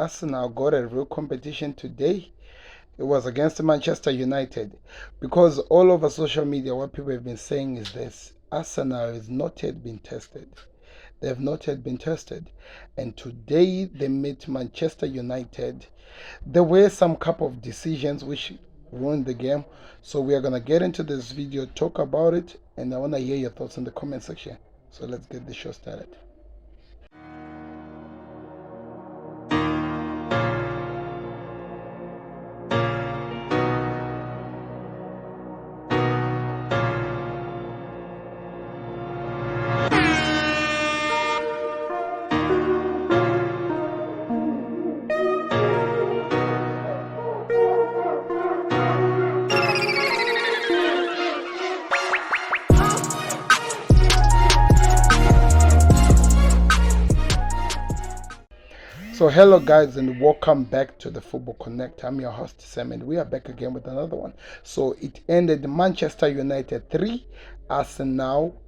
Arsenal got a real competition today. It was against Manchester United. Because all over social media, what people have been saying is this: Arsenal has not yet been tested. They have not yet been tested. And today they met Manchester United. There were some couple of decisions which ruined the game. So we are going to get into this video, talk about it, and I want to hear your thoughts in the comment section. So let's get the show started. So hello guys and welcome back to the Football Connect. I'm your host Sam and we are back again with another one. So it ended Manchester United 3, Arsenal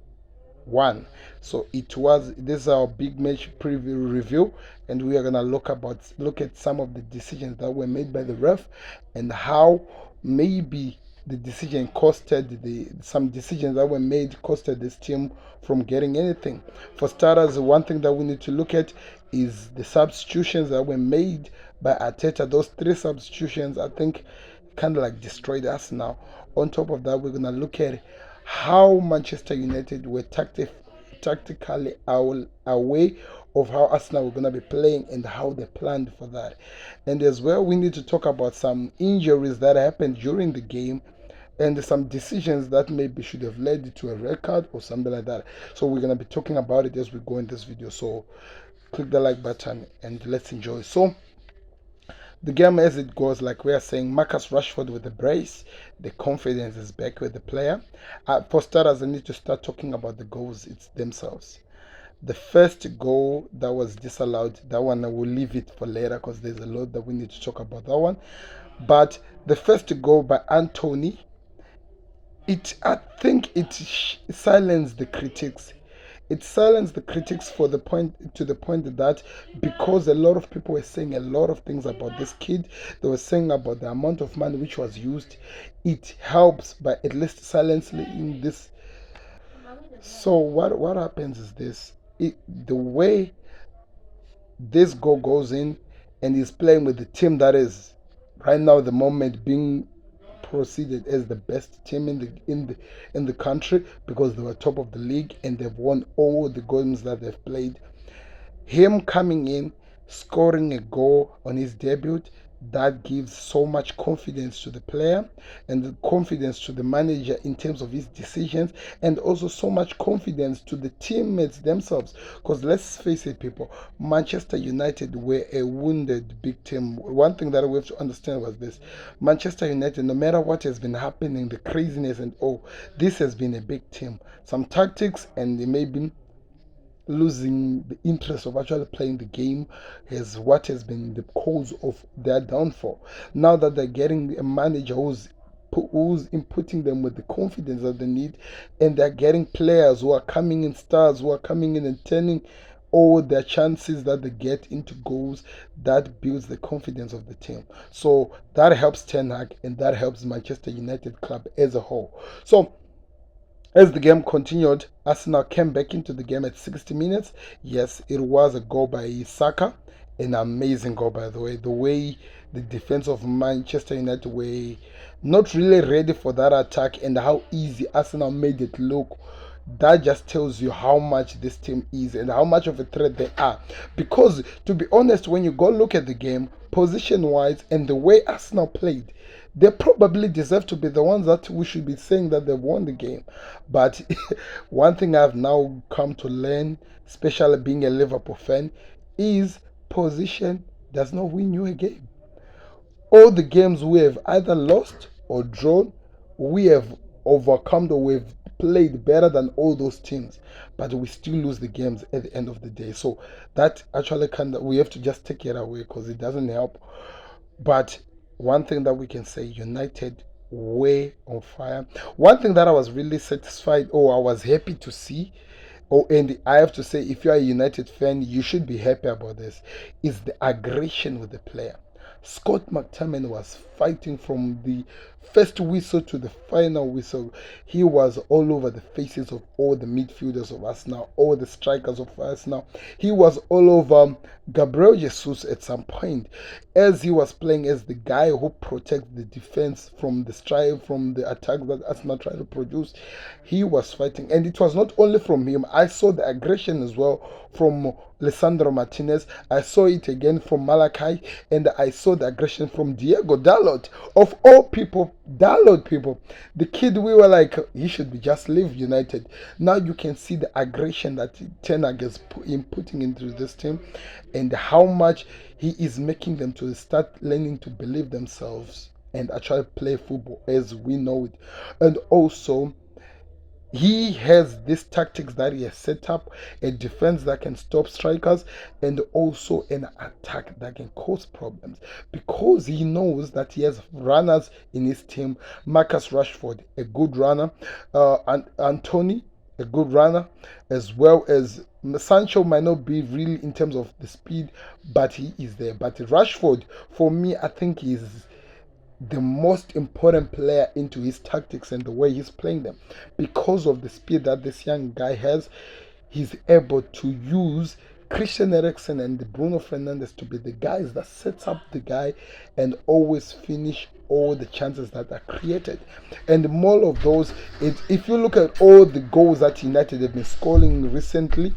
1. So this is our big match preview review, and we are gonna look at some of the decisions that were made by the ref and how maybe the decision some decisions that were made costed this team from getting anything. For starters, one thing that we need to look at is the substitutions that were made by Arteta. Those 3 substitutions, I think, kind of like destroyed us now. On top of that, we're gonna look at how Manchester United were tactically away of how Arsenal were going to be playing and how they planned for that. And as well, we need to talk about some injuries that happened during the game and some decisions that maybe should have led to a red card or something like that. So we're going to be talking about it as we go in this video. So click the like button and let's enjoy. So the game as it goes, like we are saying, Marcus Rashford with the brace, the confidence is back with the player. For starters, I need to start talking about the goals themselves. The first goal that was disallowed, that one I will leave it for later because there's a lot that we need to talk about that one. But the first goal by Anthony, I think it silenced the critics. It silenced the critics to the point that because a lot of people were saying a lot of things about this kid, they were saying about the amount of money which was used. It helps by at least silencing this. So what happens is this: the way this goal goes in, and he's playing with the team that is right now at the moment being proceeded as the best team in the country, because they were top of the league and they've won all the games that they've played. Him coming in, scoring a goal on his debut, that gives so much confidence to the player and the confidence to the manager in terms of his decisions, and also so much confidence to the teammates themselves. Because let's face it, people, Manchester United were a wounded big team. One thing that we have to understand was this: Manchester United, no matter what has been happening, the craziness and all, this has been a big team. Some tactics and they may be losing the interest of actually playing the game is what has been the cause of their downfall. Now that they're getting a manager who's inputting them with the confidence that they need, and they're getting players who are coming in, stars who are coming in and turning all their chances that they get into goals, that builds the confidence of the team. So that helps Ten Hag and that helps Manchester United club as a whole. So as the game continued, Arsenal came back into the game at 60 minutes. Yes, it was a goal by Saka. An amazing goal, by the way. The way the defense of Manchester United were not really ready for that attack and how easy Arsenal made it look. That just tells you how much this team is and how much of a threat they are. Because, to be honest, when you go look at the game, position-wise, and the way Arsenal played, they probably deserve to be the ones that we should be saying that they've won the game. But one thing I've now come to learn, especially being a Liverpool fan, is position does not win you a game. All the games we have either lost or drawn, we have overcome or we've played better than all those teams, but we still lose the games at the end of the day. So that actually we have to just take it away because it doesn't help. But one thing that we can say, United were on fire. One thing that I was really satisfied, or I was happy to see, Oh, and I have to say, if you are a United fan, you should be happy about this. Is the aggression with the player. Scott McTominay was fighting from the first whistle to the final whistle. He was all over the faces of all the midfielders of Arsenal, all the strikers of Arsenal. He was all over Gabriel Jesus at some point, as he was playing as the guy who protects the defense from the strike, from the attack that Arsenal tried to produce. He was fighting, and it was not only from him. I saw the aggression as well from Lisandro Martinez. I saw it again from Malachi, and I saw the aggression from Diego Dalot. Of all people, Dalot people, the kid, we were like, he should be just leave United. Now you can see the aggression that Ten Hag is putting into this team, and how much he is making them to start learning to believe themselves and actually play football as we know it. And also, he has these tactics that he has set up, a defense that can stop strikers, and also an attack that can cause problems, because he knows that he has runners in his team. Marcus Rashford, a good runner, and Anthony, a good runner, as well as Sancho might not be really in terms of the speed, but he is there. But Rashford, for me, I think he's the most important player into his tactics and the way he's playing them, because of the speed that this young guy has. He's able to use Christian Eriksen and Bruno Fernandes to be the guys that sets up the guy and always finish all the chances that are created. And more of those, if you look at all the goals that United have been scoring recently,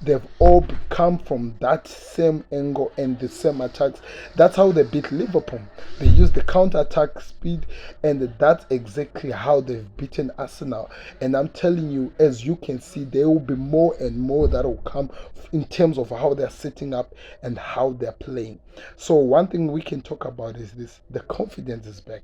they've all come from that same angle and the same attacks. That's how they beat Liverpool. They use the counter-attack speed, and that's exactly how they've beaten Arsenal. And I'm telling you, as you can see, there will be more and more that will come in terms of how they're setting up and how they're playing. So one thing we can talk about is this: the confidence is back.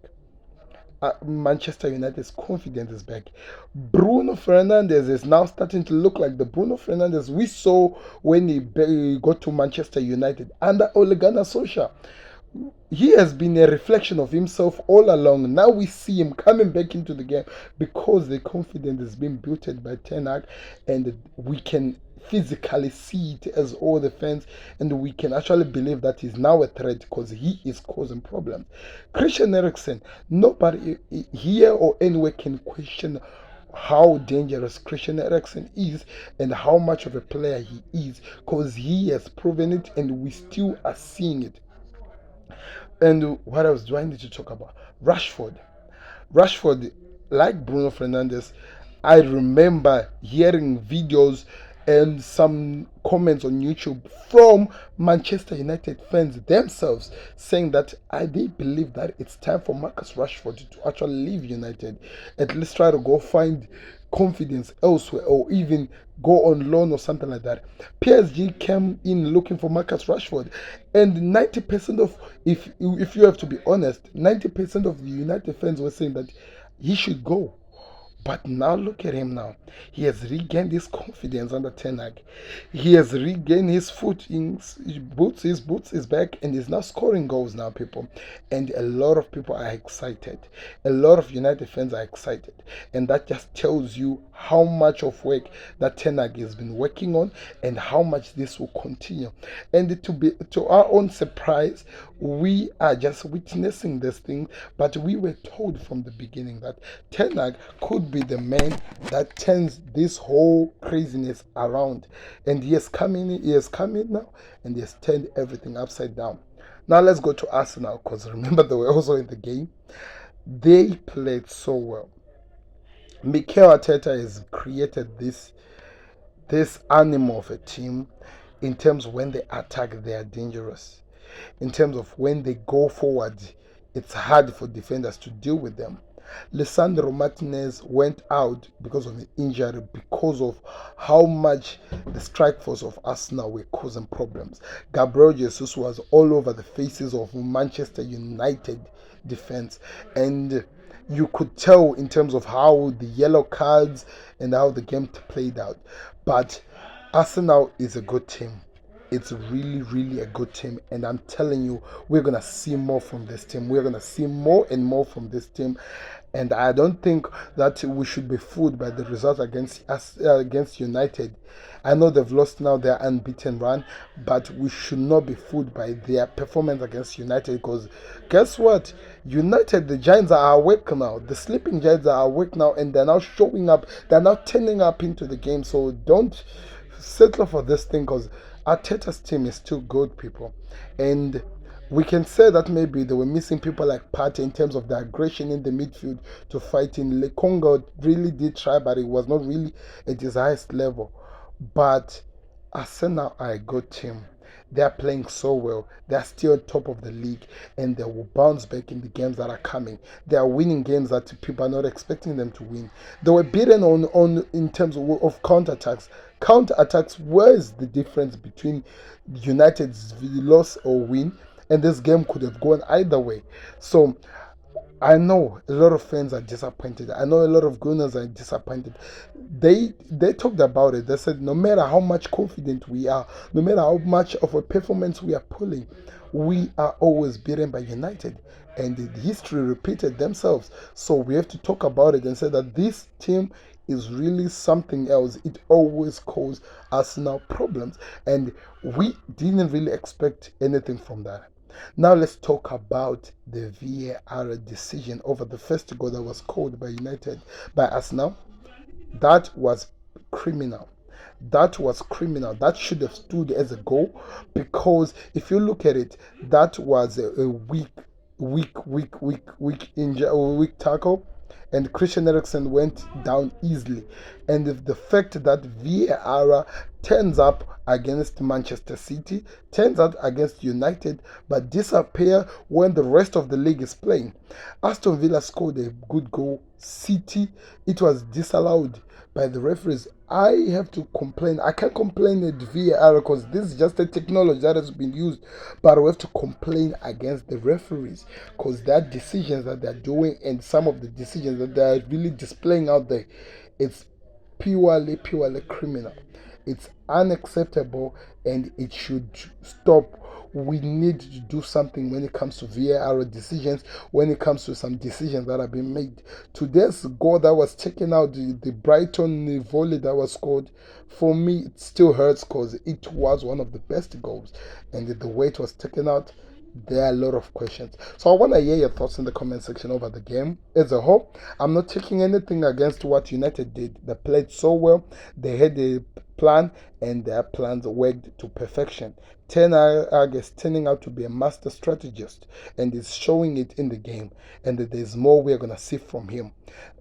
Manchester United's confidence is back. Bruno Fernandes is now starting to look like the Bruno Fernandes we saw when he got to Manchester United under Ole Gunnar Solskjaer. He has been a reflection of himself all along. Now we see him coming back into the game because the confidence is being built by Ten Hag, and we can physically see it as all the fans, and we can actually believe that he's now a threat because he is causing problems. Christian Eriksen, nobody here or anywhere can question how dangerous Christian Eriksen is and how much of a player he is, because he has proven it and we still are seeing it. And what else do I need to talk about? Rashford, like Bruno Fernandes, I remember hearing videos and some comments on YouTube from Manchester United fans themselves saying that they believe that it's time for Marcus Rashford to actually leave United, at least try to go find confidence elsewhere, or even go on loan or something like that. PSG came in looking for Marcus Rashford, and 90% of, if you have to be honest, 90% of the United fans were saying that he should go. But now look at him now. He has regained his confidence under Ten Hag. He has regained his foot in his boots is back, and is now scoring goals now, people. And a lot of people are excited. A lot of United fans are excited. And that just tells you how much of work that Ten Hag has been working on, and how much this will continue. And to our own surprise, we are just witnessing this thing, but we were told from the beginning that Ten Hag could be the man that turns this whole craziness around. And he has come in now, and he has turned everything upside down. Now let's go to Arsenal, because remember they were also in the game. They played so well. Mikel Arteta has created this animal of a team. In terms of when they attack, they are dangerous. In terms of when they go forward, it's hard for defenders to deal with them. Lisandro Martinez went out because of an injury, because of how much the strike force of Arsenal were causing problems. Gabriel Jesus was all over the faces of Manchester United defense, and you could tell in terms of how the yellow cards and how the game played out. But Arsenal is a good team. It's really, really a good team, and I'm telling you, we're going to see more from this team. We're going to see more and more from this team. And I don't think that we should be fooled by the result against us against United. I know they've lost now their unbeaten run, but we should not be fooled by their performance against United, because guess what? United, the Giants are awake now. The sleeping Giants are awake now, and they're now showing up. They're now turning up into the game. So don't settle for this thing, because Arteta's team is still good, people. And we can say that maybe they were missing people like Partey in terms of the aggression in the midfield to fight in. Congo really did try, but it was not really at his highest level. But Arsenal are a good team. They are playing so well. They are still on top of the league, and they will bounce back in the games that are coming. They are winning games that people are not expecting them to win. They were beaten on in terms of counterattacks. Counterattacks, where is the difference between United's loss or win? And this game could have gone either way. So I know a lot of fans are disappointed. I know a lot of Gunners are disappointed. They talked about it. They said no matter how much confident we are, no matter how much of a performance we are pulling, we are always beaten by United. And the history repeated themselves. So we have to talk about it and say that this team is really something else. It always causes Arsenal problems. And we didn't really expect anything from that. Now let's talk about the VAR decision over the first goal that was called by United by Arsenal. That was criminal. That was criminal. That should have stood as a goal, because if you look at it, that was a weak tackle, and Christian Eriksen went down easily. And if the fact that VAR turns up against Manchester City, turns out against United, but disappear when the rest of the league is playing. Aston Villa scored a good goal. City, it was disallowed by the referees. I have to complain. I can't complain at VAR because this is just a technology that has been used, but we have to complain against the referees because their decisions that they're doing and some of the decisions that they're really displaying out there, it's purely criminal. It's unacceptable and it should stop. We need to do something when it comes to VAR decisions, when it comes to some decisions that have been made. Today's goal that was taken out, the Brighton volley that was scored, for me it still hurts because it was one of the best goals, and the way it was taken out, there are a lot of questions. So I want to hear your thoughts in the comment section over the game as a whole. I'm not taking anything against what United did. They played so well. They had a plan and their plans worked to perfection. Ten Hag is turning out to be a master strategist and is showing it in the game, and that there's more we're going to see from him.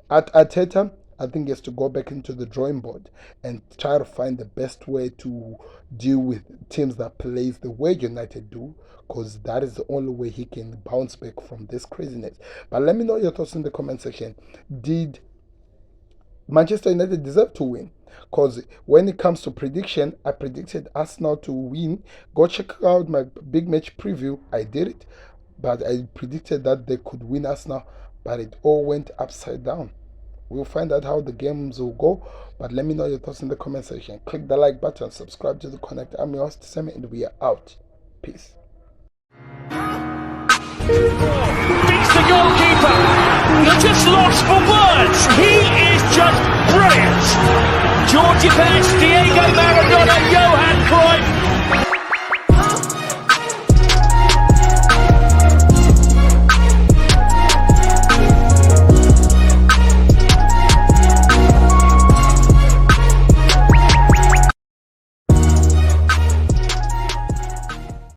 At Arteta, I think he has to go back into the drawing board and try to find the best way to deal with teams that plays the way United do, because that is the only way he can bounce back from this craziness. But let me know your thoughts in the comment section. Did Manchester United deserve to win? Because when it comes to prediction, I predicted Arsenal to win. Go check out my big match preview. I did it, but I predicted that they could win Arsenal, but it all went upside down. We'll find out how the games will go, but let me know your thoughts in the comment section. Click the like button, subscribe to the Connect. I'm your host, Sam, and we are out. Peace. Beats the goalkeeper. He's just lost for words. He is just brilliant. Georgie Best, Diego Maradona, Johan Cruyff.